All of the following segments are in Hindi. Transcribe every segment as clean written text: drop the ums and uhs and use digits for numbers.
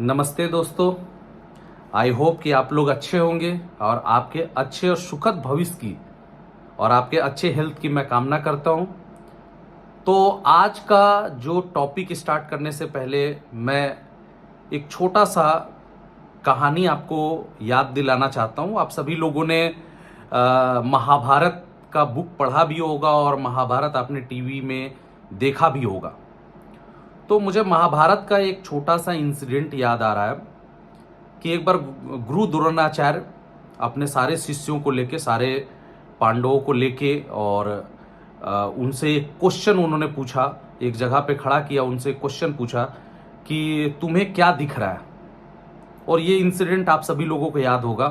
नमस्ते दोस्तों। आई होप कि आप लोग अच्छे होंगे और आपके अच्छे और सुखद भविष्य की और आपके अच्छे हेल्थ की मैं कामना करता हूं। तो आज का जो टॉपिक स्टार्ट करने से पहले मैं एक छोटा सा कहानी आपको याद दिलाना चाहता हूं। आप सभी लोगों ने महाभारत का बुक पढ़ा भी होगा और महाभारत आपने टीवी में देखा भी होगा। तो मुझे महाभारत का एक छोटा सा इंसिडेंट याद आ रहा है कि एक बार गुरु द्रोणाचार्य अपने सारे शिष्यों को लेके, सारे पांडवों को लेके और उनसे एक क्वेश्चन उन्होंने पूछा, एक जगह पे खड़ा किया, उनसे क्वेश्चन पूछा कि तुम्हें क्या दिख रहा है। और ये इंसिडेंट आप सभी लोगों को याद होगा।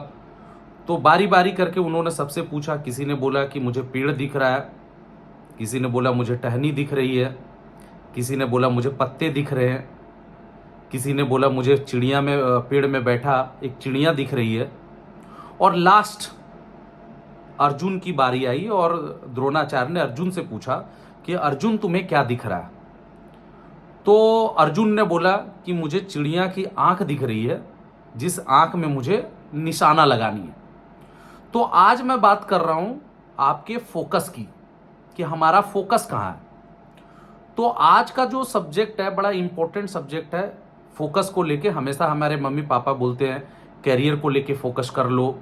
तो बारी बारी करके उन्होंने सबसे पूछा। किसी ने बोला कि मुझे पेड़ दिख रहा है, किसी ने बोला मुझे टहनी दिख रही है, किसी ने बोला मुझे पत्ते दिख रहे हैं, किसी ने बोला मुझे चिड़िया में, पेड़ में बैठा एक चिड़िया दिख रही है। और लास्ट अर्जुन की बारी आई और द्रोणाचार्य ने अर्जुन से पूछा कि अर्जुन तुम्हें क्या दिख रहा है। तो अर्जुन ने बोला कि मुझे चिड़िया की आंख दिख रही है, जिस आंख में मुझे निशाना लगानी है। तो आज मैं बात कर रहा हूं आपके फोकस की, कि हमारा फोकस कहां है। तो आज का जो सब्जेक्ट है बड़ा इंपॉर्टेंट सब्जेक्ट है। फोकस को लेके हमेशा हमारे मम्मी पापा बोलते हैं कैरियर को लेके फोकस कर लो,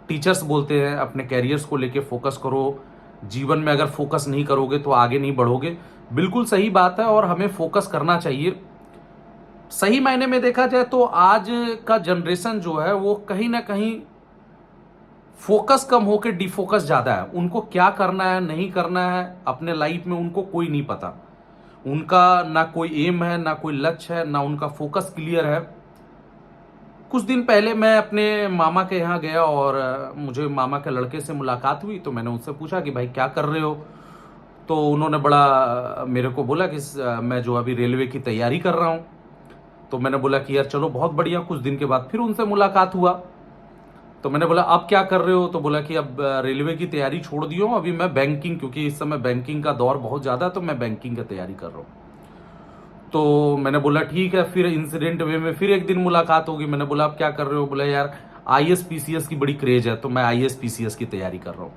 टीचर्स बोलते हैं अपने कैरियर्स को लेके फोकस करो, जीवन में अगर फोकस नहीं करोगे तो आगे नहीं बढ़ोगे। बिल्कुल सही बात है और हमें फोकस करना चाहिए। सही मायने में देखा जाए तो आज का जनरेशन जो है वो कहीं ना कहीं फोकस कम होकर डिफोकस ज्यादा है। उनको क्या करना है नहीं करना है अपने लाइफ में उनको कोई नहीं पता। उनका ना कोई एम है, ना कोई लक्ष्य है, ना उनका फोकस क्लियर है। कुछ दिन पहले मैं अपने मामा के यहाँ गया और मुझे मामा के लड़के से मुलाकात हुई। तो मैंने उनसे पूछा कि भाई क्या कर रहे हो। तो उन्होंने बड़ा मेरे को बोला कि मैं जो अभी रेलवे की तैयारी कर रहा हूँ। तो मैंने बोला कि यार चलो बहुत बढ़िया। कुछ दिन के बाद फिर उनसे मुलाकात हुआ। तो मैंने बोला अब क्या कर रहे हो। तो बोला कि अब रेलवे की तैयारी छोड़ दी हूँ, अभी मैं बैंकिंग, क्योंकि इस समय बैंकिंग का दौर बहुत ज़्यादा है, तो मैं बैंकिंग की तैयारी कर रहा हूँ। तो मैंने बोला ठीक है। फिर इंसिडेंट वे में फिर एक दिन मुलाकात होगी। मैंने बोला अब क्या कर रहे हो। बोला यार आईएएस पीसीएस की बड़ी क्रेज है, तो मैं आईएएस पीसीएस की तैयारी कर रहा हूँ।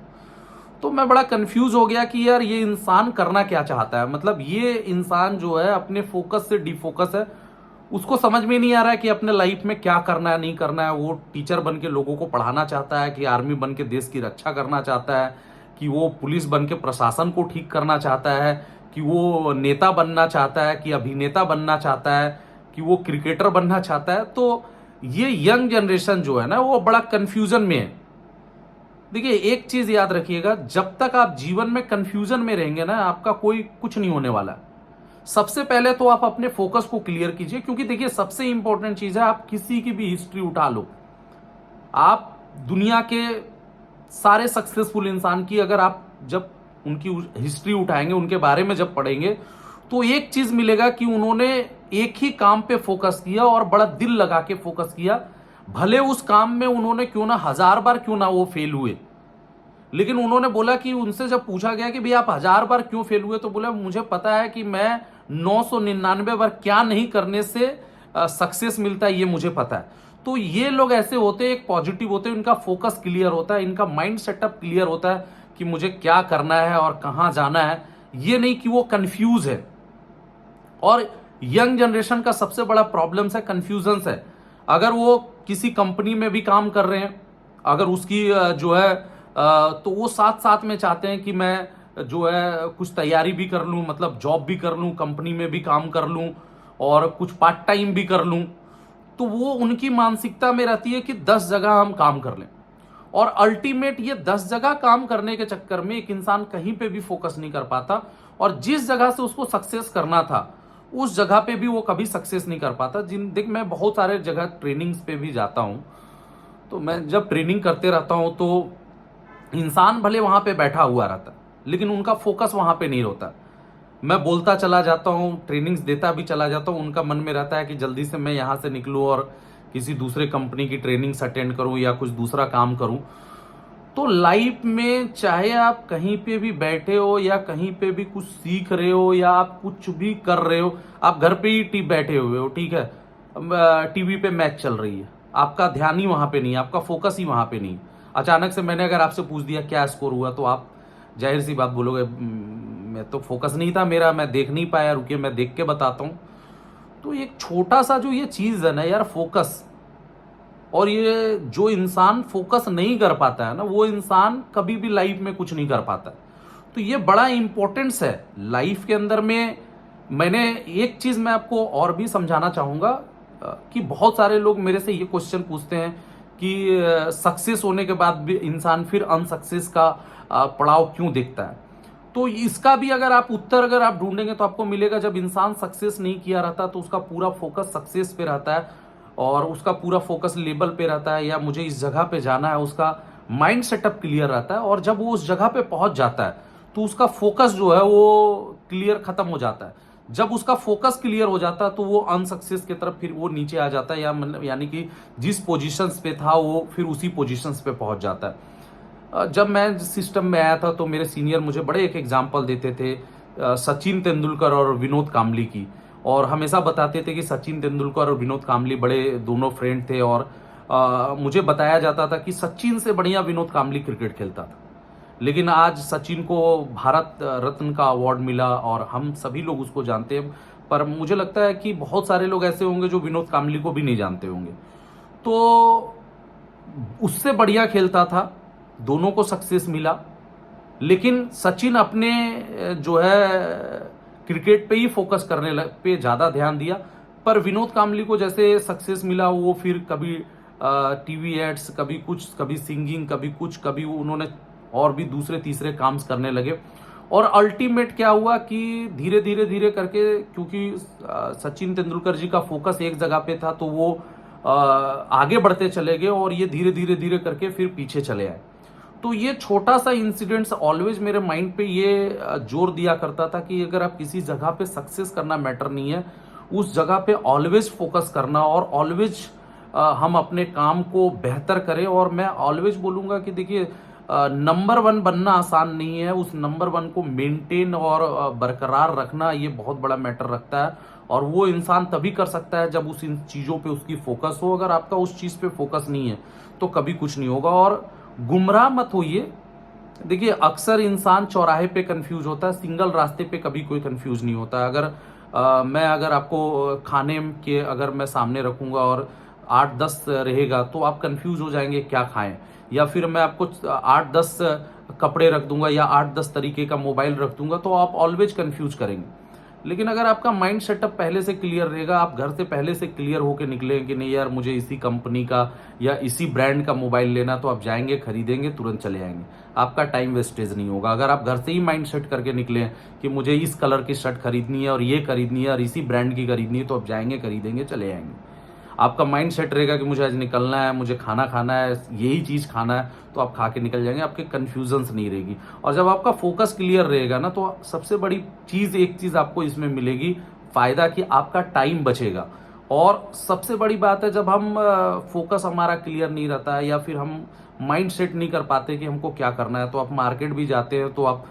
तो मैं बड़ा कंफ्यूज हो गया कि यार ये इंसान करना क्या चाहता है। मतलब ये इंसान जो है अपने फोकस से डिफोकस है। उसको समझ में नहीं आ रहा है कि अपने लाइफ में क्या करना है नहीं करना है। वो टीचर बन के लोगों को पढ़ाना चाहता है, कि आर्मी बन के देश की रक्षा करना चाहता है, कि वो पुलिस बन के प्रशासन को ठीक करना चाहता है, कि वो नेता बनना चाहता है, कि अभिनेता बनना चाहता है, कि वो क्रिकेटर बनना चाहता है। तो ये यंग जनरेशन जो है ना वो बड़ा कंफ्यूजन में है। देखिए एक चीज याद रखिएगा, जब तक आप जीवन में कंफ्यूजन में रहेंगे ना आपका कोई कुछ नहीं होने वाला। सबसे पहले तो आप अपने फोकस को क्लियर कीजिए, क्योंकि देखिए सबसे इंपॉर्टेंट चीज है, आप किसी की भी हिस्ट्री उठा लो, आप दुनिया के सारे सक्सेसफुल इंसान की अगर आप जब उनकी हिस्ट्री उठाएंगे, उनके बारे में जब पढ़ेंगे, तो एक चीज मिलेगा कि उन्होंने एक ही काम पे फोकस किया और बड़ा दिल लगा के फोकस किया। भले उस काम में उन्होंने क्यों ना 1000 बार क्यों ना वो फेल हुए, लेकिन उन्होंने बोला कि उनसे जब पूछा गया कि भाई आप 1000 बार क्यों फेल हुए, तो बोला मुझे पता है कि मैं 999 बार क्या नहीं करने से सक्सेस मिलता है, ये मुझे पता है। तो ये लोग ऐसे होते हैं, एक पॉजिटिव होते हैं, इनका फोकस क्लियर होता है, इनका माइंड सेटअप क्लियर होता है कि मुझे क्या करना है और कहां जाना है। ये नहीं कि वो कंफ्यूज है। और यंग जनरेशन का सबसे बड़ा प्रॉब्लम है कंफ्यूजन है। अगर वो किसी कंपनी में भी काम कर रहे हैं, अगर उसकी जो है तो वो साथ साथ में चाहते हैं कि मैं जो है कुछ तैयारी भी कर लूं, मतलब जॉब भी कर लूं, कंपनी में भी काम कर लूं और कुछ पार्ट टाइम भी कर लूं। तो वो उनकी मानसिकता में रहती है कि 10 जगह हम काम कर लें। और अल्टीमेट ये 10 जगह काम करने के चक्कर में एक इंसान कहीं पे भी फोकस नहीं कर पाता, और जिस जगह से उसको सक्सेस करना था उस जगह पे भी वो कभी सक्सेस नहीं कर पाता। देख मैं बहुत सारे जगह ट्रेनिंग्स पे भी जाता हूं, तो मैं जब ट्रेनिंग करते रहता हूं तो इंसान भले वहां पे बैठा हुआ रहता लेकिन उनका फोकस वहां पे नहीं होता। मैं बोलता चला जाता हूं, ट्रेनिंग्स देता भी चला जाता हूं, उनका मन में रहता है कि जल्दी से मैं यहां से निकलूं और किसी दूसरे कंपनी की ट्रेनिंग्स अटेंड करूं या कुछ दूसरा काम करूं। तो लाइफ में चाहे आप कहीं पे भी बैठे हो या कहीं पे भी कुछ सीख रहे हो या आप कुछ भी कर रहे हो, आप घर पे ही बैठे हुए हो, ठीक है, टीवी पे मैच चल रही है, आपका ध्यान ही वहां पे नहीं, आपका फोकस ही वहां पे नहीं। अचानक से मैंने अगर आपसे पूछ दिया क्या स्कोर हुआ, तो आप जाहिर सी बात बोलोगे, मैं तो फोकस नहीं था मेरा, मैं देख नहीं पाया, रुकिए मैं देख के बताता हूँ। तो एक छोटा सा जो ये चीज है ना यार, फोकस, और ये जो इंसान फोकस नहीं कर पाता है ना, वो इंसान कभी भी लाइफ में कुछ नहीं कर पाता। तो ये बड़ा इंपॉर्टेंस है लाइफ के अंदर में। मैंने एक चीज मैं आपको और भी समझाना चाहूंगा, कि बहुत सारे लोग मेरे से ये क्वेश्चन पूछते हैं कि सक्सेस होने के बाद भी इंसान फिर अनसक्सेस का पड़ाव क्यों देखता है। तो इसका भी अगर आप उत्तर अगर आप ढूंढेंगे तो आपको मिलेगा, जब इंसान सक्सेस नहीं किया रहता तो उसका पूरा फोकस सक्सेस पे रहता है, और उसका पूरा फोकस लेवल पे रहता है, या मुझे इस जगह पे जाना है, उसका माइंड सेटअप क्लियर रहता है। और जब वो उस जगह पे पहुंच जाता है तो उसका फोकस जो है वो क्लियर खत्म हो जाता है। जब उसका फोकस क्लियर हो जाता है तो वो अनसक्सेस की तरफ फिर वो नीचे आ जाता है, या मतलब यानी कि जिस पोजीशंस पे था वो फिर उसी पोजीशंस पे पहुंच जाता है। जब मैं सिस्टम में आया था तो मेरे सीनियर मुझे बड़े एक एग्जाम्पल देते थे सचिन तेंदुलकर और विनोद काम्बली की, और हमेशा बताते थे कि सचिन तेंदुलकर और विनोद काम्बली बड़े दोनों फ्रेंड थे, और मुझे बताया जाता था कि सचिन से बढ़िया विनोद काम्बली क्रिकेट खेलता था। लेकिन आज सचिन को भारत रत्न का अवार्ड मिला और हम सभी लोग उसको जानते हैं, पर मुझे लगता है कि बहुत सारे लोग ऐसे होंगे जो विनोद काम्बली को भी नहीं जानते होंगे। तो उससे बढ़िया खेलता था, दोनों को सक्सेस मिला, लेकिन सचिन अपने जो है क्रिकेट पे ही फोकस पे ज्यादा ध्यान दिया। पर विनोद काम्बली को जैसे सक्सेस मिला, वो फिर कभी टीवी एड्स, कभी कुछ, कभी सिंगिंग, कभी कुछ, कभी उन्होंने और भी दूसरे तीसरे काम करने लगे। और अल्टीमेट क्या हुआ कि धीरे धीरे धीरे करके, क्योंकि सचिन तेंदुलकर जी का फोकस एक जगह पे था, तो वो आगे बढ़ते चले गए, और ये धीरे धीरे धीरे करके फिर पीछे चले आए। तो ये छोटा सा इंसिडेंट्स ऑलवेज मेरे माइंड पे ये जोर दिया करता था कि अगर आप किसी जगह पे सक्सेस करना मैटर नहीं है, उस जगह पे ऑलवेज फोकस करना, और ऑलवेज हम अपने काम को बेहतर करें। और मैं ऑलवेज बोलूंगा कि देखिए, नंबर वन बनना आसान नहीं है, उस नंबर वन को मेंटेन और बरकरार रखना ये बहुत बड़ा मैटर रखता है। और वो इंसान तभी कर सकता है जब उस इन चीजों पे उसकी फोकस हो। अगर आपका उस चीज पे फोकस नहीं है तो कभी कुछ नहीं होगा। और गुमराह मत होइए। देखिए, अक्सर इंसान चौराहे पे कंफ्यूज होता है, सिंगल रास्ते पे कभी कोई कंफ्यूज नहीं होता। अगर मैं अगर आपको खाने के अगर मैं सामने रखूंगा और 8-10 रहेगा तो आप कंफ्यूज हो जाएंगे क्या खाएं, या फिर मैं आपको 8-10 कपड़े रख दूंगा या 8-10 तरीके का मोबाइल रख दूंगा तो आप ऑलवेज कंफ्यूज करेंगे। लेकिन अगर आपका माइंड सेटअप पहले से क्लियर रहेगा, आप घर से पहले से क्लियर होके निकले कि नहीं यार मुझे इसी कंपनी का या इसी ब्रांड का मोबाइल लेना, तो आप जाएंगे, खरीदेंगे, तुरंत चले आएंगे, आपका टाइम वेस्टेज नहीं होगा। अगर आप घर से ही माइंड सेट करके निकले कि मुझे इस कलर की शर्ट खरीदनी है और ये खरीदनी है और इसी ब्रांड की खरीदनी है, तो आप जाएंगे, खरीदेंगे, चले आएंगे। आपका माइंड सेट रहेगा कि मुझे आज निकलना है, मुझे खाना खाना है, यही चीज खाना है, तो आप खा के निकल जाएंगे, आपके कंफ्यूजन्स नहीं रहेगी। और जब आपका फोकस क्लियर रहेगा ना, तो सबसे बड़ी चीज, एक चीज आपको इसमें मिलेगी फायदा, कि आपका टाइम बचेगा। और सबसे बड़ी बात है, जब हम फोकस हमारा क्लियर नहीं रहता है या फिर हम माइंड सेट नहीं कर पाते कि हमको क्या करना है, तो आप मार्केट भी जाते हैं तो आप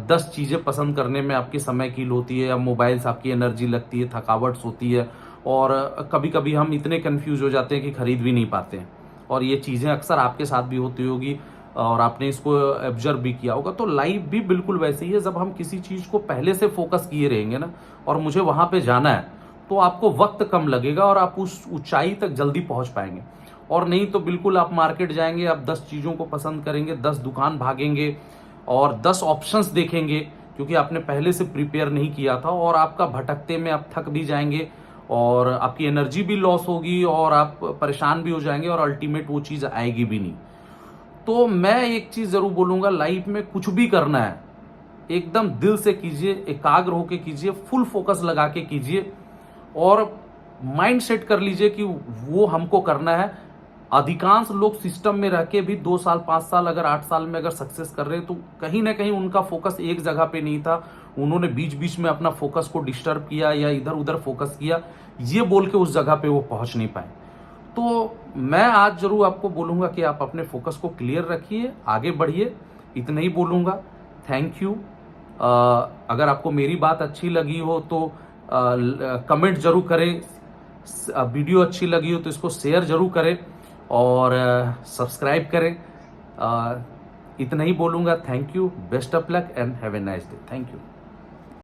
10 चीजें पसंद करने में आपकी समय कील होती है, या मोबाइल से आपकी एनर्जी लगती है, थकावट होती है, और कभी कभी हम इतने कंफ्यूज हो जाते हैं कि खरीद भी नहीं पाते हैं। और ये चीज़ें अक्सर आपके साथ भी होती होगी और आपने इसको ऑब्जर्व भी किया होगा। तो लाइफ भी बिल्कुल वैसे ही है, जब हम किसी चीज़ को पहले से फोकस किए रहेंगे ना, और मुझे वहाँ पे जाना है, तो आपको वक्त कम लगेगा और आप उस ऊंचाई तक जल्दी पहुंच पाएंगे। और नहीं तो बिल्कुल आप मार्केट जाएंगे, आप 10 चीज़ों को पसंद करेंगे, 10 दुकान भागेंगे और 10 ऑप्शंस देखेंगे, क्योंकि आपने पहले से प्रिपेयर नहीं किया था, और आपका भटकते में आप थक भी जाएंगे और आपकी एनर्जी भी लॉस होगी और आप परेशान भी हो जाएंगे, और अल्टीमेट वो चीज़ आएगी भी नहीं। तो मैं एक चीज़ ज़रूर बोलूँगा, लाइफ में कुछ भी करना है एकदम दिल से कीजिए, एकाग्र होके कीजिए, फुल फोकस लगा के कीजिए, और माइंड सेट कर लीजिए कि वो हमको करना है। अधिकांश लोग सिस्टम में रह के भी 2 साल, 5 साल, अगर 8 साल में अगर सक्सेस कर रहे हैं, तो कहीं ना कहीं उनका फोकस एक जगह पे नहीं था, उन्होंने बीच बीच में अपना फोकस को डिस्टर्ब किया या इधर उधर फोकस किया, ये बोल के उस जगह पे वो पहुंच नहीं पाए। तो मैं आज जरूर आपको बोलूंगा कि आप अपने फोकस को क्लियर रखिए, आगे बढ़िए, इतना ही बोलूंगा। Thank you. अगर आपको मेरी बात अच्छी लगी हो तो कमेंट जरूर करें, वीडियो अच्छी लगी हो तो इसको शेयर जरूर करें और सब्सक्राइब करें। इतना ही बोलूँगा। Thank you, best of luck and have a nice day. Thank you.